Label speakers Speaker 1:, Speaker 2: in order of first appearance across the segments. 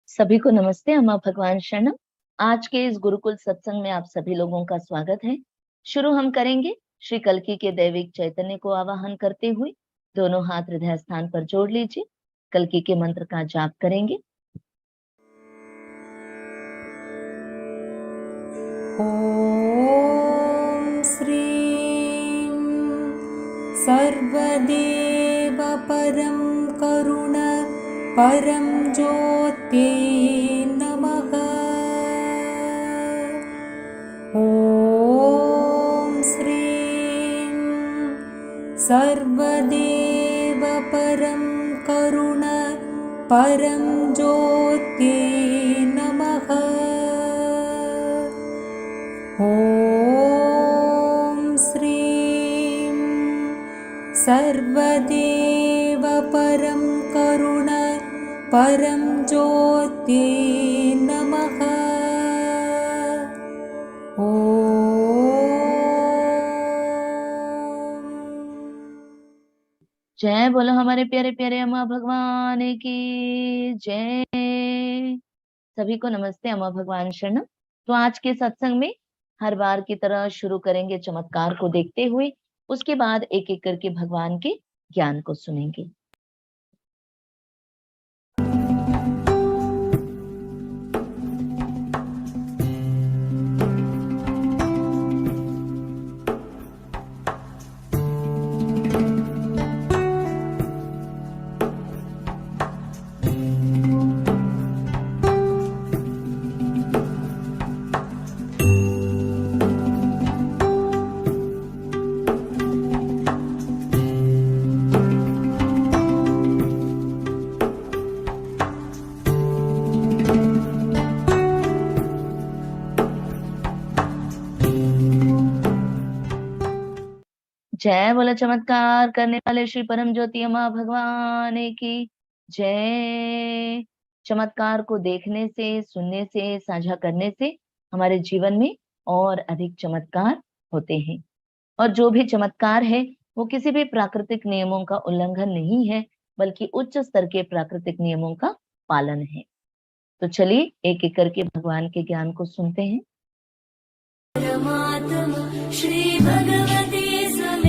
Speaker 1: सभी को नमस्ते। अम्मा भगवान शरणम। आज के इस गुरुकुल सत्संग में आप सभी लोगों का स्वागत है। शुरू हम करेंगे श्री कल्की के दैविक चैतन्य को आवाहन करते हुए। दोनों हाथ हृदय स्थान पर जोड़ लीजिए। कल्की के मंत्र का जाप करेंगे।
Speaker 2: ओम श्री सर्वदेव परम करुण परम ज्योति नमः। ओम श्री सर्वदेव परम करुण परम ज्योति नमः। ओम श्री सर्वदेव परम करुण परम ज्योति नमः।
Speaker 1: जय बोलो हमारे प्यारे प्यारे अम्मा भगवान की जय। सभी को नमस्ते। अम्मा भगवान शरणम। तो आज के सत्संग में हर बार की तरह शुरू करेंगे चमत्कार को देखते हुए। उसके बाद एक एक करके भगवान के ज्ञान को सुनेंगे। जय बोला चमत्कार करने वाले श्री परम ज्योति अम्मा भगवान की जय। चमत्कार को देखने से, सुनने से, साझा करने से हमारे जीवन में और अधिक चमत्कार होते हैं। और जो भी चमत्कार है वो किसी भी प्राकृतिक नियमों का उल्लंघन नहीं है, बल्कि उच्च स्तर के प्राकृतिक नियमों का पालन है। तो चलिए एक एक करके भगवान के ज्ञान को सुनते हैं।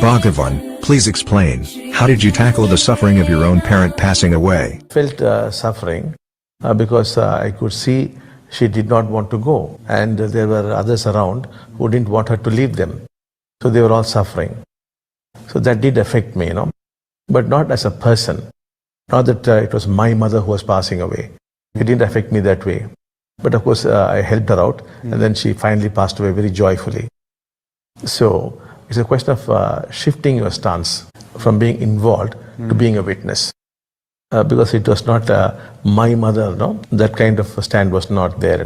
Speaker 3: Bhagavan, please explain, how did you tackle the suffering of your own parent passing away?
Speaker 4: Felt suffering because I could see she did not want to go, and there were others around who didn't want her to leave them. So they were all suffering. So that did affect me, but not as a person. Not that it was my mother who was passing away. It didn't affect me that way. But of course, I helped her out, and then she finally passed away very joyfully. So it's a question of shifting your stance from being involved to being a witness. Because it was not my mother, that kind of stand was not there,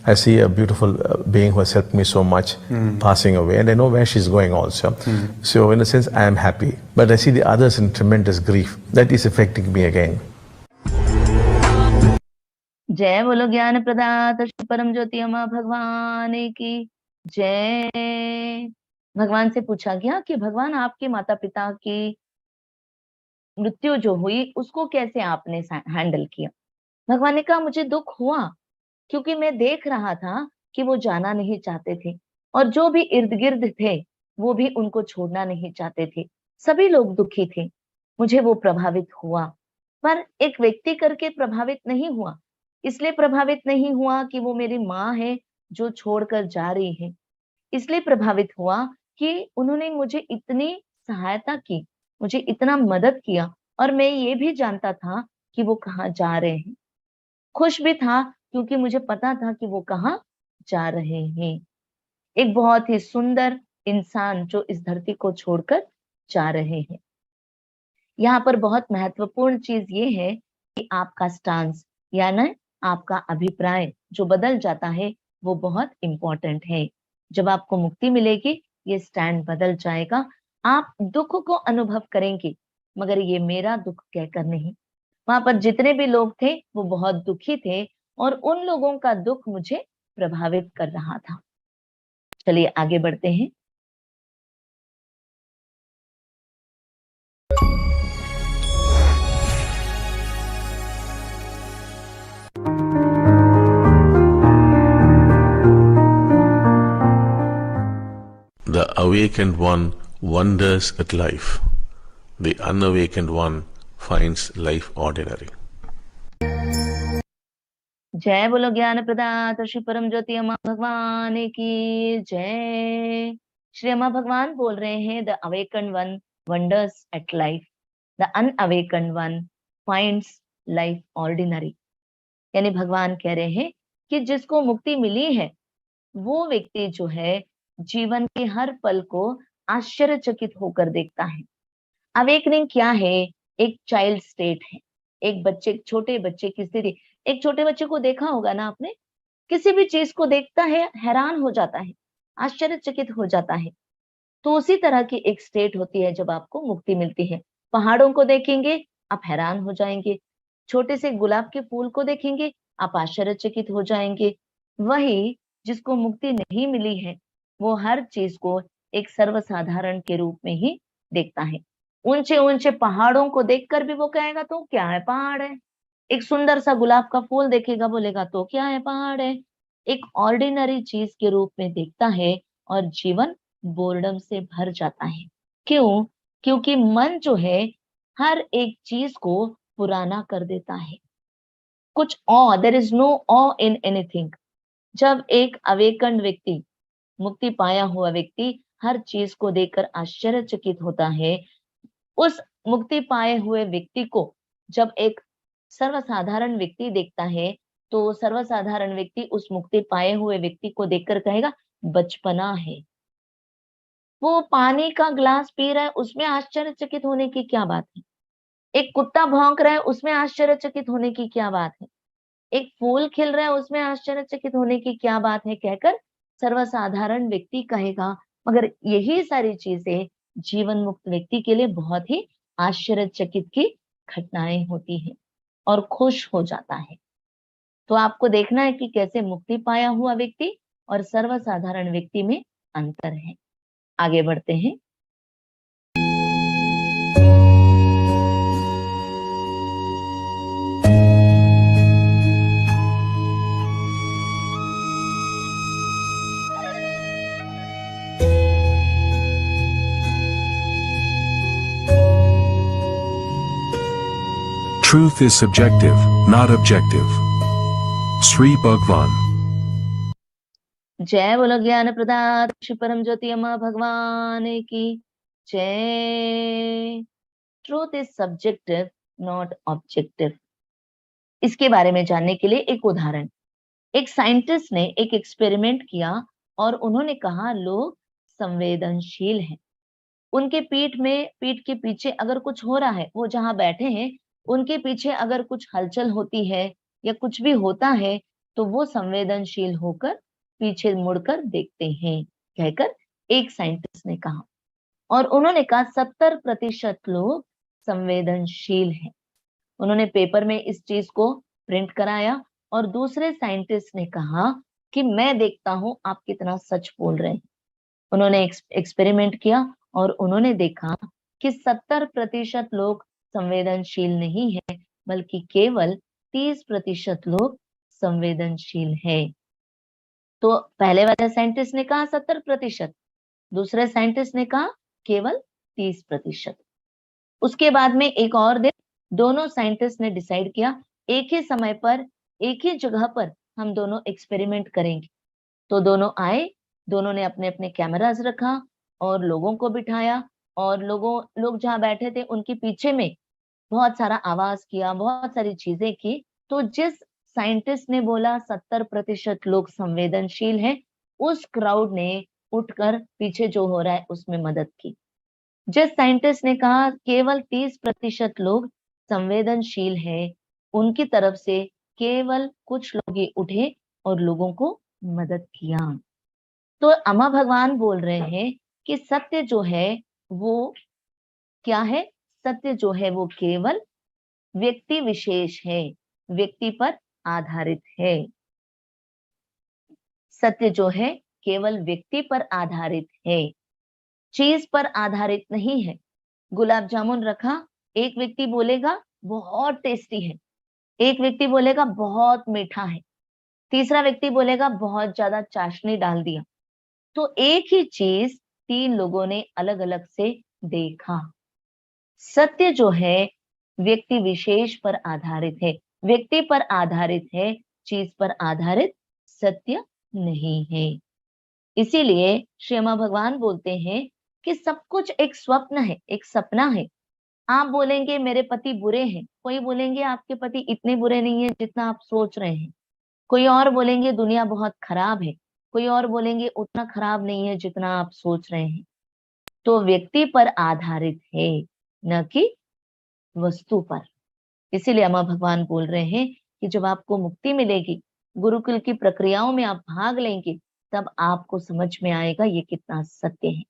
Speaker 4: I see a beautiful being who has helped me so much passing away, and I know where she's going also. So in a sense, I am happy. But I see the others in tremendous grief. That is affecting me again.
Speaker 1: जय बोलो ज्ञान प्रदाता श्री परम ज्योति अमा भगवान की जय। भगवान से पूछा गया कि भगवान आपके माता पिता की मृत्यु जो हुई उसको कैसे आपने हैंडल किया। भगवान ने कहा मुझे दुख हुआ क्योंकि मैं देख रहा था कि वो जाना नहीं चाहते थे और जो भी इर्द गिर्द थे वो भी उनको छोड़ना नहीं चाहते थे। सभी लोग दुखी थे। मुझे वो प्रभावित हुआ, पर एक व्यक्ति करके प्रभावित नहीं हुआ। इसलिए प्रभावित नहीं हुआ कि वो मेरी माँ है जो छोड़कर जा रही है। इसलिए प्रभावित हुआ कि उन्होंने मुझे इतनी सहायता की, मुझे इतना मदद किया और मैं ये भी जानता था कि वो कहाँ जा रहे हैं। खुश भी था क्योंकि मुझे पता था कि वो कहाँ जा रहे हैं। एक बहुत ही सुंदर इंसान जो इस धरती को छोड़कर जा रहे हैं। यहाँ पर बहुत महत्वपूर्ण चीज ये है कि आपका स्टांस यानी आपका अभिप्राय जो बदल जाता है वो बहुत इंपॉर्टेंट है। जब आपको मुक्ति मिलेगी ये स्टैंड बदल जाएगा। आप दुख को अनुभव करेंगे मगर ये मेरा दुख कहकर नहीं। वहां पर जितने भी लोग थे वो बहुत दुखी थे और उन लोगों का दुख मुझे प्रभावित कर रहा था। चलिए आगे बढ़ते हैं।
Speaker 5: The awakened one wonders at life. The unawakened one finds life ordinary.
Speaker 1: जय बोलो ज्ञान प्रदाता श्री परम ज्योति अम्मा भगवान की जय। श्री अम्मा भगवान बोल रहे हैं the awaken one wonders at life, the unawaken one finds life ordinary. यानी भगवान कह रहे हैं कि जिसको मुक्ति मिली है वो व्यक्ति जो है जीवन के हर पल को आश्चर्यचकित होकर देखता है। अवेकनिंग क्या है? एक चाइल्ड स्टेट है। एक बच्चे, छोटे बच्चे की स्थिति। एक छोटे बच्चे को देखा होगा ना आपने, किसी भी चीज को देखता है हैरान हो जाता है, आश्चर्यचकित हो जाता है। तो उसी तरह की एक स्टेट होती है जब आपको मुक्ति मिलती है। पहाड़ों को देखेंगे आप हैरान हो जाएंगे, छोटे से गुलाब के फूल को देखेंगे आप आश्चर्यचकित हो जाएंगे। वही जिसको मुक्ति नहीं मिली है वो हर चीज को एक सर्वसाधारण के रूप में ही देखता है। ऊंचे ऊंचे पहाड़ों को देखकर भी वो कहेगा तो क्या है, पहाड़ है। एक सुंदर सा गुलाब का फूल देखेगा, बोलेगा तो क्या है, पहाड़ है। एक ऑर्डिनरी चीज के रूप में देखता है और जीवन बोर्डम से भर जाता है। क्यों? क्योंकि मन जो है हर एक चीज को पुराना कर देता है। कुछ awe, there is no awe in anything. जब एक अवेकन्ड व्यक्ति, मुक्ति पाया हुआ व्यक्ति हर चीज को देखकर आश्चर्यचकित होता है, उस मुक्ति पाए हुए व्यक्ति को जब एक सर्वसाधारण व्यक्ति देखता है तो सर्वसाधारण व्यक्ति उस मुक्ति पाए हुए व्यक्ति को देखकर कहेगा बचपना है। वो पानी का ग्लास पी रहा है, उसमें आश्चर्यचकित होने की क्या बात है। एक कुत्ता भौंक रहा है, उसमें आश्चर्यचकित होने की क्या बात है। एक फूल खिल रहा है, उसमें आश्चर्यचकित होने की क्या बात है कहकर सर्वसाधारण व्यक्ति कहेगा। मगर यही सारी चीजें जीवन मुक्त व्यक्ति के लिए बहुत ही आश्चर्यचकित की घटनाएं होती हैं और खुश हो जाता है। तो आपको देखना है कि कैसे मुक्ति पाया हुआ व्यक्ति और सर्वसाधारण व्यक्ति में अंतर है। आगे बढ़ते हैं।
Speaker 3: Truth is subjective, not objective. Sri Bhagwan.
Speaker 1: जय बोलो ज्ञान प्रदाता श्री परम ज्योति अम्मा भगवान की जय। Truth is subjective not objective. इसके बारे में जानने के लिए एक उदाहरण। एक साइंटिस्ट ने एक एक्सपेरिमेंट किया और उन्होंने कहा लोग संवेदनशील हैं। उनके पीठ के पीछे अगर कुछ हो रहा है, वो जहां बैठे हैं उनके पीछे अगर कुछ हलचल होती है या कुछ भी होता है तो वो संवेदनशील होकर पीछे मुड़कर देखते हैं, कहकर एक साइंटिस्ट ने कहा। और उन्होंने कहा 70% लोग संवेदनशील हैं। उन्होंने पेपर में इस चीज को प्रिंट कराया और दूसरे साइंटिस्ट ने कहा कि मैं देखता हूं आप कितना सच बोल रहे हैं। उन्होंने एक्सपेरिमेंट किया और उन्होंने देखा कि 70% लोग संवेदनशील नहीं है, बल्कि केवल 30% लोग संवेदनशील है। तो पहले वाले साइंटिस्ट ने कहा 70%, दूसरे साइंटिस्ट ने कहा केवल 30%। उसके बाद में एक और दिन दोनों साइंटिस्ट ने डिसाइड किया एक ही समय पर एक ही जगह पर हम दोनों एक्सपेरिमेंट करेंगे। तो दोनों आए, दोनों ने अपने अपने कैमरास रखा और लोगों को बिठाया और लोग जहाँ बैठे थे उनके पीछे में बहुत सारा आवाज किया, बहुत सारी चीजें की। तो जिस साइंटिस्ट ने बोला 70% लोग संवेदनशील हैं, उस क्राउड ने उठकर पीछे जो हो रहा है उसमें मदद की। जिस साइंटिस्ट ने कहा केवल 30% लोग संवेदनशील हैं, उनकी तरफ से केवल कुछ लोग ही उठे और लोगों को मदद किया। तो अम्मा भगवान बोल रहे हैं कि सत्य जो है वो क्या है? सत्य जो है वो केवल व्यक्ति विशेष है, व्यक्ति पर आधारित है। सत्य जो है केवल व्यक्ति पर आधारित है, चीज पर आधारित नहीं है। गुलाब जामुन रखा, एक व्यक्ति बोलेगा बहुत टेस्टी है, एक व्यक्ति बोलेगा बहुत मीठा है, तीसरा व्यक्ति बोलेगा बहुत ज्यादा चाशनी डाल दिया। तो एक ही चीज 3 लोगों ने अलग अलग से देखा। सत्य जो है व्यक्ति विशेष पर आधारित है, व्यक्ति पर आधारित है, चीज पर आधारित सत्य नहीं है। इसीलिए श्री अम्मा भगवान बोलते हैं कि सब कुछ एक स्वप्न है, एक सपना है। आप बोलेंगे मेरे पति बुरे हैं, कोई बोलेंगे आपके पति इतने बुरे नहीं है जितना आप सोच रहे हैं, कोई और बोलेंगे दुनिया बहुत खराब है, कोई और बोलेंगे उतना खराब नहीं है जितना आप सोच रहे हैं। तो व्यक्ति पर आधारित है, न कि वस्तु पर। इसीलिए अम्मा भगवान बोल रहे हैं कि जब आपको मुक्ति मिलेगी, गुरुकुल की प्रक्रियाओं में आप भाग लेंगे, तब आपको समझ में आएगा ये कितना सत्य है।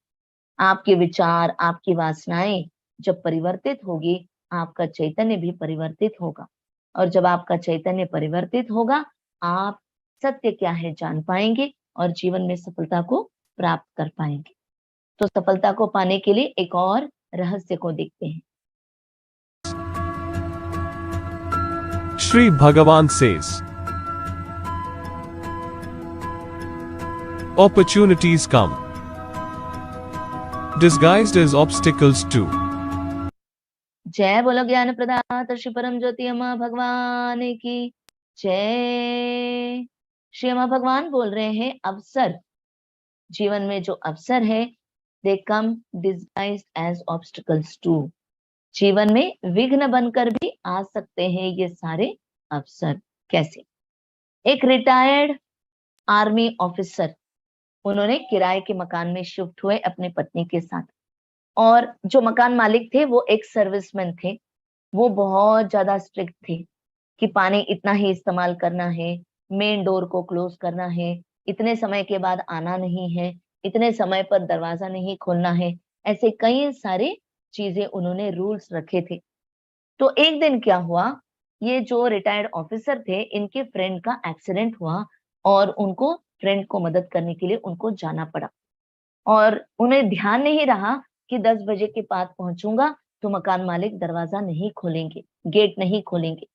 Speaker 1: आपके विचार, आपकी वासनाएं जब परिवर्तित होगी, आपका चैतन्य भी परिवर्तित होगा। और जब आपका चैतन्य परिवर्तित होगा, आप सत्य क्या है जान पाएंगे और जीवन में सफलता को प्राप्त कर पाएंगे। तो सफलता को पाने के लिए एक और रहस्य को देखते हैं।
Speaker 6: Shri Bhagavan says, opportunities come, disguised as obstacles too.
Speaker 1: जय बोलो ज्ञान प्रदाता श्री परम ज्योति अम्मा भगवान की जय। श्री अम्मा भगवान बोल रहे हैं अवसर, जीवन में जो अवसर है, दे कम डिस्गाइज्ड एज ऑब्स्टिकल्स टू। जीवन में विघ्न बनकर भी आ सकते हैं ये सारे अवसर। कैसे? एक रिटायर्ड आर्मी ऑफिसर, उन्होंने किराए के मकान में शिफ्ट हुए अपने पत्नी के साथ। और जो मकान मालिक थे वो एक सर्विसमैन थे। वो बहुत ज्यादा स्ट्रिक्ट थे कि पानी इतना ही इस्तेमाल करना है, मेन डोर को क्लोज करना है, इतने समय के बाद आना नहीं है, इतने समय पर दरवाजा नहीं खोलना है। ऐसे कई सारे चीजें उन्होंने रूल्स रखे थे। तो एक दिन क्या हुआ, ये जो रिटायर्ड ऑफिसर थे, इनके फ्रेंड का एक्सीडेंट हुआ और उनको फ्रेंड को मदद करने के लिए उनको जाना पड़ा। और उन्हें ध्यान नहीं रहा कि 10 बजे के बाद पहुंचूंगा तो मकान मालिक दरवाजा नहीं खोलेंगे, गेट नहीं खोलेंगे।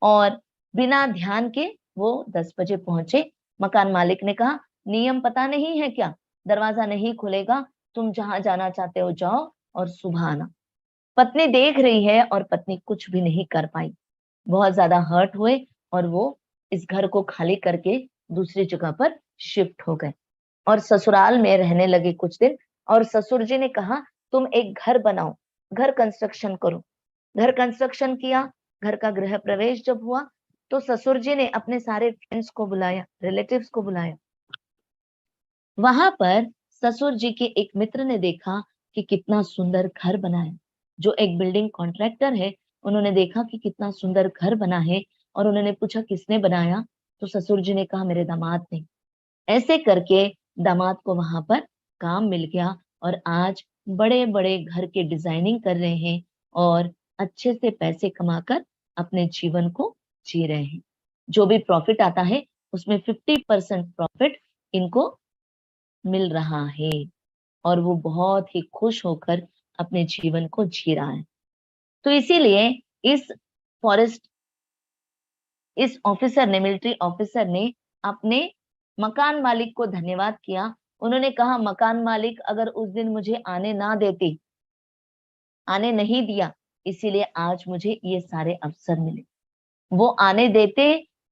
Speaker 1: और बिना ध्यान के वो 10 बजे पहुंचे। मकान मालिक ने कहा नियम पता नहीं है क्या, दरवाजा नहीं खुलेगा, तुम जहां जाना चाहते हो जाओ और सुबह आना। पत्नी देख रही है और पत्नी कुछ भी नहीं कर पाई। बहुत ज्यादा हर्ट हुए और वो इस घर को खाली करके दूसरी जगह पर शिफ्ट हो गए और ससुराल में रहने लगे कुछ दिन। और ससुर जी ने कहा तुम एक घर बनाओ, घर कंस्ट्रक्शन करो। घर कंस्ट्रक्शन किया। घर का गृह प्रवेश जब हुआ तो ससुर जी ने अपने सारे फ्रेंड्स को बुलाया, रिलेटिव्स को बुलाया। वहां पर ससुर जी के एक मित्र ने देखा कि कितना सुंदर घर बना है। जो एक बिल्डिंग कॉन्ट्रैक्टर है, उन्होंने देखा कि कितना सुंदर घर बना है और उन्होंने पूछा किसने बनाया। तो ससुर जी ने कहा मेरे दामाद ने। ऐसे करके दामाद को वहां पर काम मिल गया और आज बड़े बड़े घर के डिजाइनिंग कर रहे हैं और अच्छे से पैसे कमाकर अपने जीवन को जी रहे हैं। जो भी प्रॉफिट आता है उसमें 50% प्रॉफिट इनको मिल रहा है और वो बहुत ही खुश होकर अपने जीवन को जी रहा है। तो इसीलिए इस फॉरेस्ट इस ऑफिसर ने, मिलिट्री ऑफिसर ने अपने मकान मालिक को धन्यवाद किया। उन्होंने कहा मकान मालिक अगर उस दिन मुझे आने नहीं दिया, इसीलिए आज मुझे ये सारे अवसर मिले। वो आने देते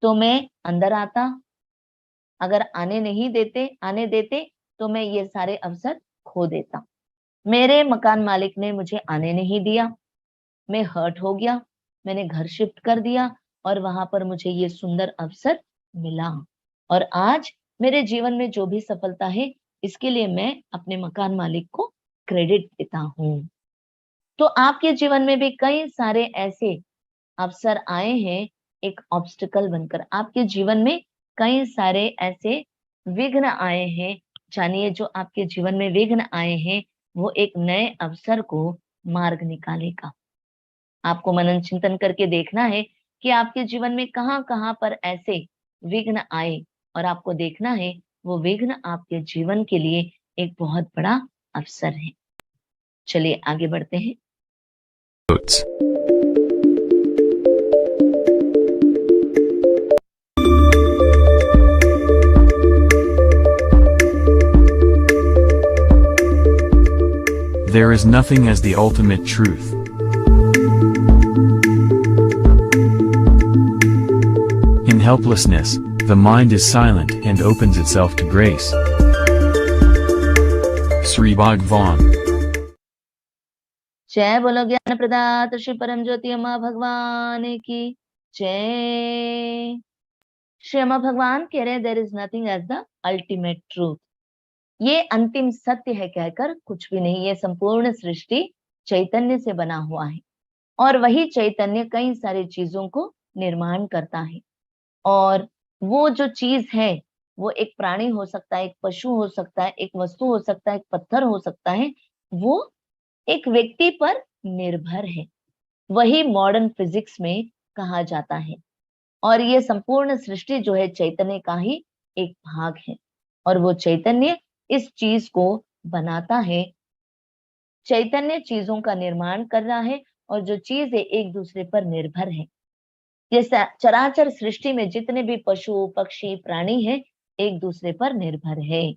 Speaker 1: तो मैं अंदर आता, अगर आने देते तो मैं ये सारे अवसर खो देता। मेरे मकान मालिक ने मुझे आने नहीं दिया, मैं हर्ट हो गया, मैंने घर शिफ्ट कर दिया और वहां पर मुझे ये सुंदर अवसर मिला और आज मेरे जीवन में जो भी सफलता है इसके लिए मैं अपने मकान मालिक को क्रेडिट देता हूँ। तो आपके जीवन में भी कई सारे ऐसे अवसर आए हैं एक ऑब्स्टिकल बनकर। आपके जीवन में कई सारे ऐसे विघ्न आए हैं। जानिए जो आपके जीवन में विघ्न आए हैं वो एक नए अवसर को मार्ग निकालेगा। आपको मनन चिंतन करके देखना है कि आपके जीवन में कहाँ कहाँ पर ऐसे विघ्न आए और आपको देखना है वो विघ्न आपके जीवन के लिए एक बहुत बड़ा अवसर है। चलिए आगे बढ़ते हैं।
Speaker 6: Notes. There is nothing as the ultimate truth. In helplessness, the mind is silent and opens itself to grace. Sri Bhagwan.
Speaker 1: जय बोलो ज्ञान प्रदाता श्री परम ज्योति अम्मा भगवान की जय। श्री अम्मा भगवान कह रहे there is nothing as the ultimate truth. ये अंतिम सत्य है कहकर कुछ भी नहीं। ये संपूर्ण सृष्टि चैतन्य से बना हुआ है और वही चैतन्य कई सारी चीजों को निर्माण करता है और वो जो चीज है वो एक प्राणी हो सकता है, एक पशु हो सकता है, एक वस्तु हो सकता है, एक पत्थर हो सकता है, वो एक व्यक्ति पर निर्भर है। वही मॉडर्न फिजिक्स में कहा जाता है और ये संपूर्ण सृष्टि जो है चैतन्य का ही एक भाग है और वो चैतन्य इस चीज को बनाता है। चैतन्य चीजों का निर्माण कर रहा है और जो चीज है एक दूसरे पर निर्भर है। ये चराचर सृष्टि में जितने भी पशु पक्षी प्राणी हैं एक दूसरे पर निर्भर है।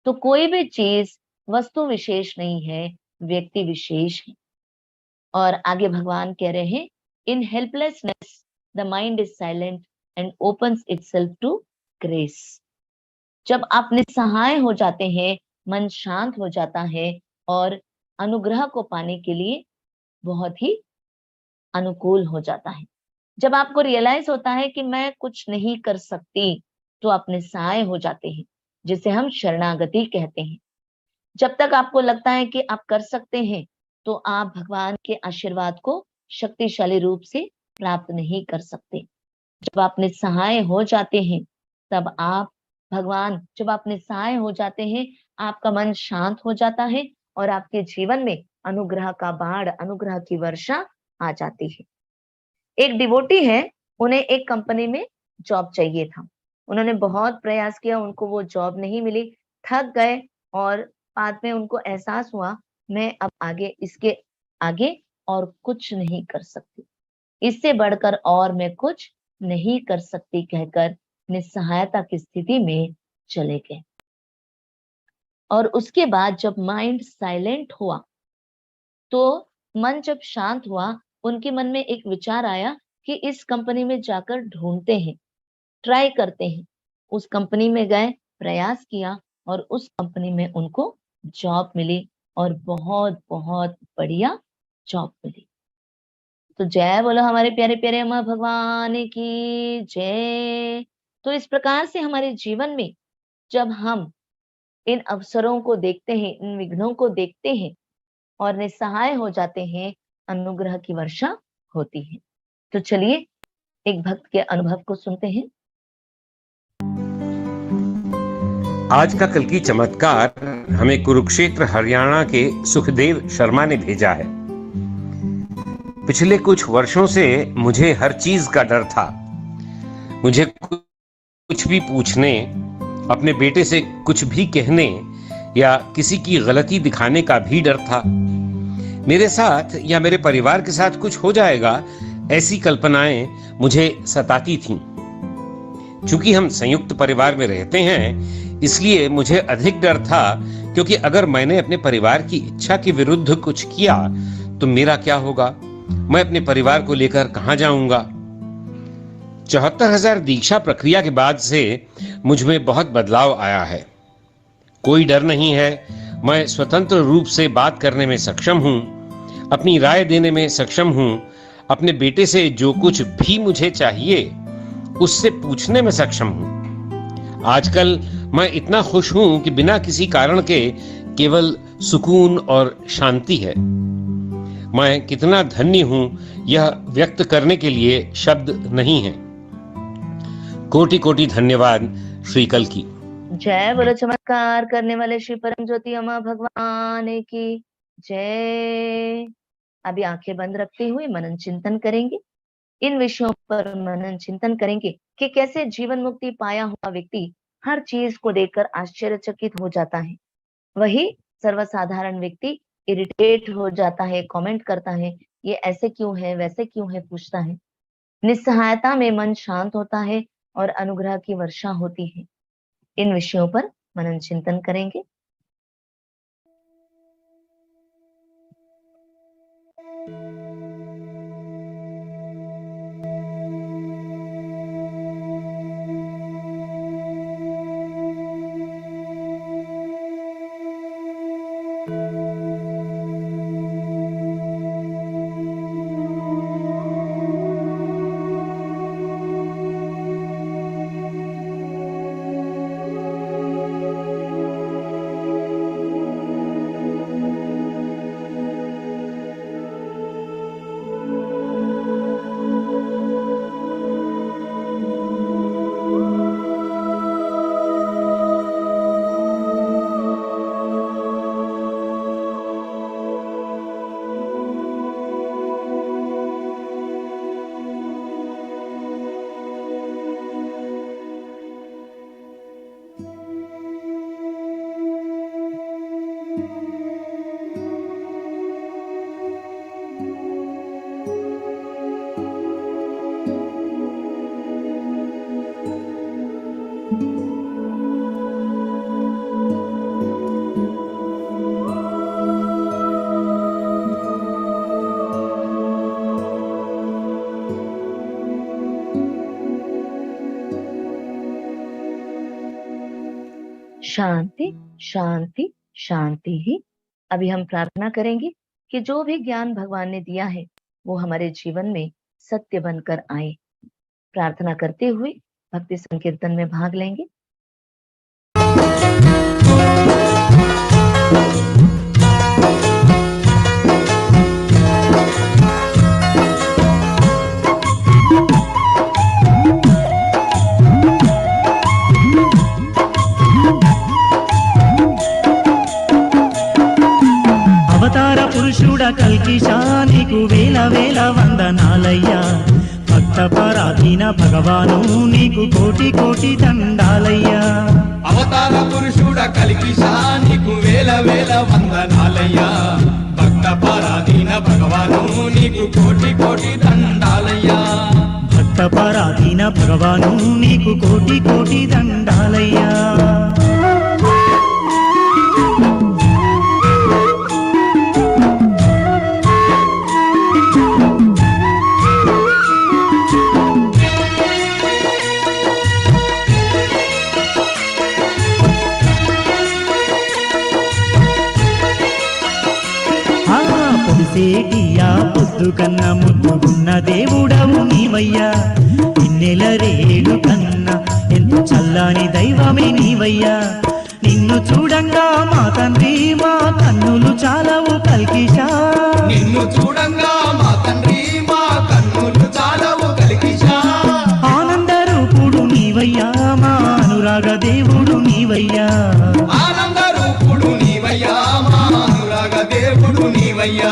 Speaker 1: तो कोई भी चीज वस्तु विशेष नहीं है, व्यक्ति विशेष है। और आगे भगवान कह रहे हैं in helplessness the mind is silent and opens itself to grace. जब आप निस्सहाय हो जाते हैं, मन शांत हो जाता है और अनुग्रह को पाने के लिए बहुत ही अनुकूल हो जाता है। जब आपको रियलाइज होता है कि मैं कुछ नहीं कर सकती तो आप निस्सहाय हो जाते हैं, जिसे हम शरणागति कहते हैं। जब तक आपको लगता है कि आप कर सकते हैं तो आप भगवान के आशीर्वाद को शक्तिशाली रूप से प्राप्त नहीं कर सकते। जब आप निस्सहाय हो जाते हैं तब आप जब आप निस्सहाय हो जाते हैं आपका मन शांत हो जाता है और आपके जीवन में अनुग्रह का बाढ़, अनुग्रह की वर्षा आ जाती है। एक डिवोटी है, उन्हें एक कंपनी में जॉब चाहिए था। उन्होंने बहुत प्रयास किया, उनको वो जॉब नहीं मिली, थक गए और बाद में उनको एहसास हुआ मैं अब इसके आगे और कुछ नहीं कर सकती, इससे बढ़कर और मैं कुछ नहीं कर सकती कहकर निस्सहायता की स्थिति में चले गए। और उसके बाद जब माइंड साइलेंट हुआ तो मन जब शांत हुआ, उनके मन में एक विचार आया कि इस कंपनी में जाकर ढूंढते हैं, ट्राई करते हैं। उस कंपनी में गए, प्रयास किया और उस कंपनी में उनको जॉब मिली और बहुत बहुत बढ़िया जॉब मिली। तो जय बोलो हमारे प्यारे प्यारे अम्मा भगवान की जय। तो इस प्रकार से हमारे जीवन में जब हम इन अवसरों को देखते हैं, इन विघ्नों को देखते हैं और निस्सहाय हो जाते हैं, अनुग्रह की वर्षा होती है। तो चलिए एक भक्त के अनुभव को सुनते हैं।
Speaker 7: आज का कल की चमत्कार हमें कुरुक्षेत्र हरियाणा के सुखदेव शर्मा ने भेजा है। पिछले कुछ वर्षों से मुझे हर चीज का डर था। मुझे कुछ भी पूछने, अपने बेटे से कुछ भी कहने या किसी की गलती दिखाने का भी डर था। मेरे साथ या मेरे परिवार के साथ कुछ हो जाएगा, ऐसी कल्पनाएं मुझे सताती थीं। चूंकि हम संयुक्त परिवार में रहते हैं, इसलिए मुझे अधिक डर था, क्योंकि अगर मैंने अपने परिवार की इच्छा के विरुद्ध कुछ किया तो मेरा क्या होगा? मैं अपने परिवार को लेकर कहां जाऊंगा? 74,000 दीक्षा प्रक्रिया के बाद से मुझ में बहुत बदलाव आया है। कोई डर नहीं है। मैं स्वतंत्र रूप से बात करने में सक्षम हूं, अपनी राय देने में सक्षम हूं, अपने बेटे से जो कुछ भी मुझे चाहिए उससे पूछने में सक्षम हूं। आजकल मैं इतना खुश हूं कि बिना किसी कारण के केवल सुकून और शांति है। मैं कितना धन्य हूं, यह व्यक्त करने के लिए शब्द नहीं है। कोटि कोटि धन्यवाद श्री कल की।
Speaker 1: जय बोलो चमत्कार करने वाले श्री परम ज्योति अम्मा भगवान की जय। अभी आंखें बंद रखते हुए मनन चिंतन करेंगे। इन विषयों पर मनन चिंतन करेंगे कि कैसे जीवन मुक्ति पाया हुआ व्यक्ति हर चीज को देखकर आश्चर्यचकित हो जाता है, वही सर्वसाधारण व्यक्ति इरिटेट हो जाता है, कमेंट करता है, ये ऐसे क्यों है, वैसे क्यों है, पूछता है। निस्सहायता में मन शांत होता है और अनुग्रह की वर्षा होती है। इन विषयों पर मनन चिंतन करेंगे। शांति शांति शांति ही। अभी हम प्रार्थना करेंगे कि जो भी ज्ञान भगवान ने दिया है वो हमारे जीवन में सत्य बनकर आए। प्रार्थना करते हुए भक्ति संकीर्तन में भाग लेंगे।
Speaker 8: అవతార పురుషుడ కల్కిషా నీకు వేల వేల వందనాలయ్యా, భక్త పరాధీన భగవాను నీకు కోటి కోటి దండాలయ్యా।
Speaker 9: అవతార పురుషుడ కల్కిషా నీకు వేల వేల వందనాలయ్యా, భక్త పరాధీన భగవాను నీకు కోటి కోటి దండాలయ్యా।
Speaker 8: భక్త పరాధీన భగవాను నీకు కోటి కోటి దండాలయ్యా। పొడిసేటియా పొద్దు కన్న ముద్దుగున్న దేవుడవు నీవయ్యా, ఇన్నెల రేడు కన్నా ఎంత చల్లని దైవమే నీవయ్యా। నిన్ను చూడంగా మా తండ్రి మా కన్నులు చాలవు కల్కిషా,
Speaker 9: నిన్ను చూడంగా మా తండ్రి మా కన్నులు చాలవు కల్కిషా।
Speaker 8: ఆనంద రూపుడు నీవయ్యా, మా అనురాగ దేవుడు నీవయ్యా।
Speaker 9: నీవయ్యా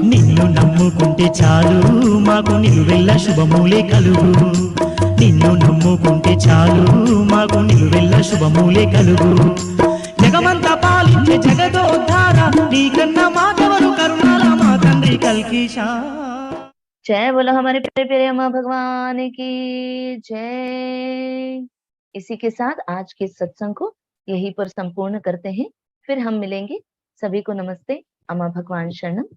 Speaker 8: నిన్ను నమ్ముకుంటే చాలు మాకు నిలువెల్ల శుభములే కలుగు నిన్ను నమ్ముకుంటే చాలు మాకు నిలువెల్ల శుభములే కలుగు జగమంతా పాలించే జగదోద్ధార నీకన్నా మాకెవరు కరుణాల మా తండ్రి కల్కీశా
Speaker 1: जय बोलो हमारे प्यारे प्यारे अम्मा भगवान की जय। इसी के साथ आज के सत्संग को यहीं पर संपूर्ण करते हैं। फिर हम मिलेंगे। सभी को नमस्ते। अम्मा भगवान शरणम।